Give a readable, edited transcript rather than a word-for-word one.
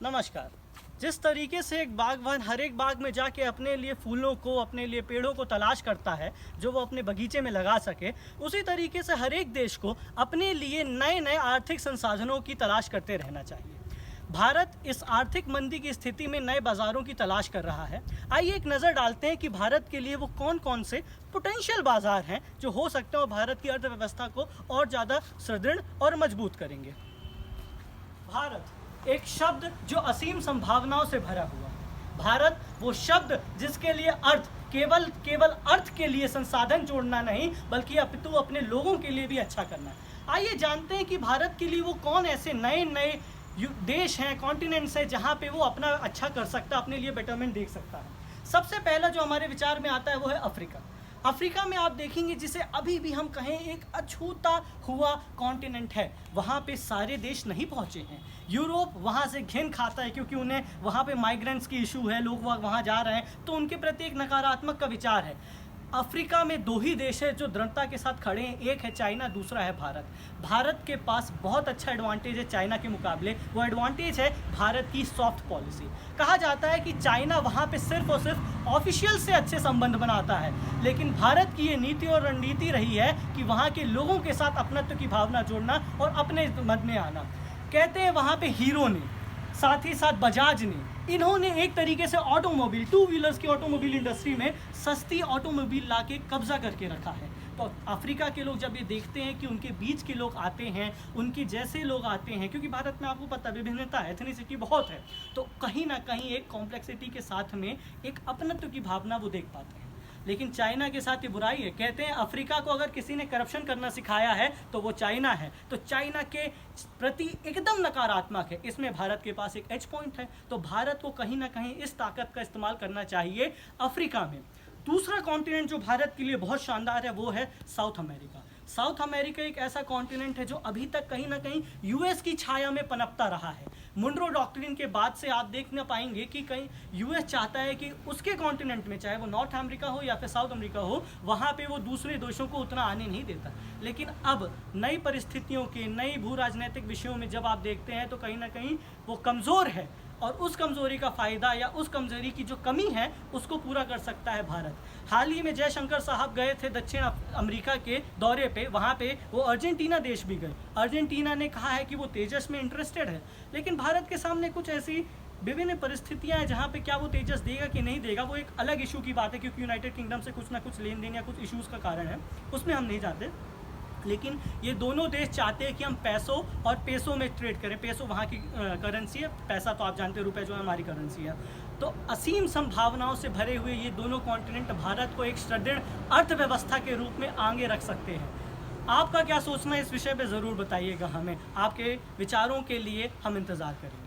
नमस्कार। जिस तरीके से एक बागवान हर एक बाग में जाके अपने लिए फूलों को, अपने लिए पेड़ों को तलाश करता है जो वो अपने बगीचे में लगा सके, उसी तरीके से हर एक देश को अपने लिए नए नए आर्थिक संसाधनों की तलाश करते रहना चाहिए। भारत इस आर्थिक मंदी की स्थिति में नए बाज़ारों की तलाश कर रहा है। आइए एक नज़र डालते हैं कि भारत के लिए वो कौन कौन से पोटेंशियल बाज़ार हैं जो हो सकते हैं और भारत की अर्थव्यवस्था को और ज़्यादा सुदृढ़ और मजबूत करेंगे। भारत एक शब्द जो असीम संभावनाओं से भरा हुआ। भारत वो शब्द जिसके लिए अर्थ केवल अर्थ के लिए संसाधन जोड़ना नहीं बल्कि अपितु अपने लोगों के लिए भी अच्छा करना है। आइए जानते हैं कि भारत के लिए वो कौन ऐसे नए नए देश हैं, कॉन्टिनेंट्स हैं जहाँ पे वो अपना अच्छा कर सकता है, अपने लिए बेटरमेंट देख सकता है। सबसे पहला जो हमारे विचार में आता है वो है अफ्रीका। अफ्रीका में आप देखेंगे जिसे अभी भी हम कहें एक अछूता हुआ कॉन्टिनेंट है, वहाँ पे सारे देश नहीं पहुँचे हैं। यूरोप वहाँ से घिन खाता है क्योंकि उन्हें वहाँ पे माइग्रेंट्स की इशू है, लोग वहाँ जा रहे हैं तो उनके प्रति एक नकारात्मक का विचार है। अफ्रीका में दो ही देश है जो दृढ़ता के साथ खड़े हैं, एक है चाइना, दूसरा है भारत। भारत के पास बहुत अच्छा एडवांटेज है चाइना के मुकाबले, वो एडवांटेज है भारत की सॉफ्ट पॉलिसी। कहा जाता है कि चाइना वहाँ पे सिर्फ और सिर्फ ऑफिशियल से अच्छे संबंध बनाता है, लेकिन भारत की ये नीति और रणनीति रही है कि वहाँ के लोगों के साथ अपनत्व की भावना जोड़ना और अपने मत में आना। कहते हैं वहाँ पे हीरो ने, साथ ही साथ बजाज ने, इन्होंने एक तरीके से ऑटोमोबाइल, टू व्हीलर्स की ऑटोमोबाइल इंडस्ट्री में सस्ती ऑटोमोबाइल लाके कब्जा करके रखा है। तो अफ्रीका के लोग जब ये देखते हैं कि उनके बीच के लोग आते हैं, उनके जैसे लोग आते हैं, क्योंकि भारत में आपको पता है विभिन्नता है, एथनिसिटी बहुत है, तो कहीं ना कहीं एक कॉम्प्लेक्सिटी के साथ में एक अपनत्व की भावना वो देख पाते हैं। लेकिन चाइना के साथ ये बुराई है। कहते हैं अफ्रीका को अगर किसी ने करप्शन करना सिखाया है तो वो चाइना है, तो चाइना के प्रति एकदम नकारात्मक है। इसमें भारत के पास एक एज पॉइंट है, तो भारत को कहीं ना कहीं इस ताकत का इस्तेमाल करना चाहिए अफ्रीका में। दूसरा कॉन्टिनेंट जो भारत के लिए बहुत शानदार है वो है साउथ अमेरिका। साउथ अमेरिका एक ऐसा कॉन्टिनेंट है जो अभी तक कहीं ना कहीं यूएस की छाया में पनपता रहा है। मुनरो डॉक्ट्रिन के बाद से आप देख ना पाएंगे कि कहीं यूएस चाहता है कि उसके कॉन्टिनेंट में, चाहे वो नॉर्थ अमेरिका हो या फिर साउथ अमेरिका हो, वहाँ पे वो दूसरे देशों को उतना आने नहीं देता। लेकिन अब नई परिस्थितियों के, नई भू राजनीतिक विषयों में जब आप देखते हैं तो कहीं ना कहीं वो कमज़ोर है और उस कमज़ोरी का फ़ायदा या उस कमज़ोरी की जो कमी है उसको पूरा कर सकता है भारत। हाल ही में जयशंकर साहब गए थे दक्षिण अमेरिका के दौरे पे, वहाँ पे वो अर्जेंटीना देश भी गए। अर्जेंटीना ने कहा है कि वो तेजस में इंटरेस्टेड है, लेकिन भारत के सामने कुछ ऐसी विभिन्न परिस्थितियाँ हैं जहाँ पे क्या वो तेजस देगा कि नहीं देगा, वो एक अलग इशू की बात है, क्योंकि यूनाइटेड किंगडम से कुछ ना कुछ लेन देन या कुछ इशूज़ का कारण है, उसमें हम नहीं जाते। लेकिन ये दोनों देश चाहते हैं कि हम पैसों और पेसों में ट्रेड करें। पेसो वहाँ की करेंसी है, पैसा तो आप जानते हैं रुपए जो है हमारी करेंसी है। तो असीम संभावनाओं से भरे हुए ये दोनों कॉन्टिनेंट भारत को एक सुदृढ़ अर्थव्यवस्था के रूप में आगे रख सकते हैं। आपका क्या सोचना है इस विषय पे ज़रूर बताइएगा हमें। आपके विचारों के लिए हम इंतज़ार करेंगे।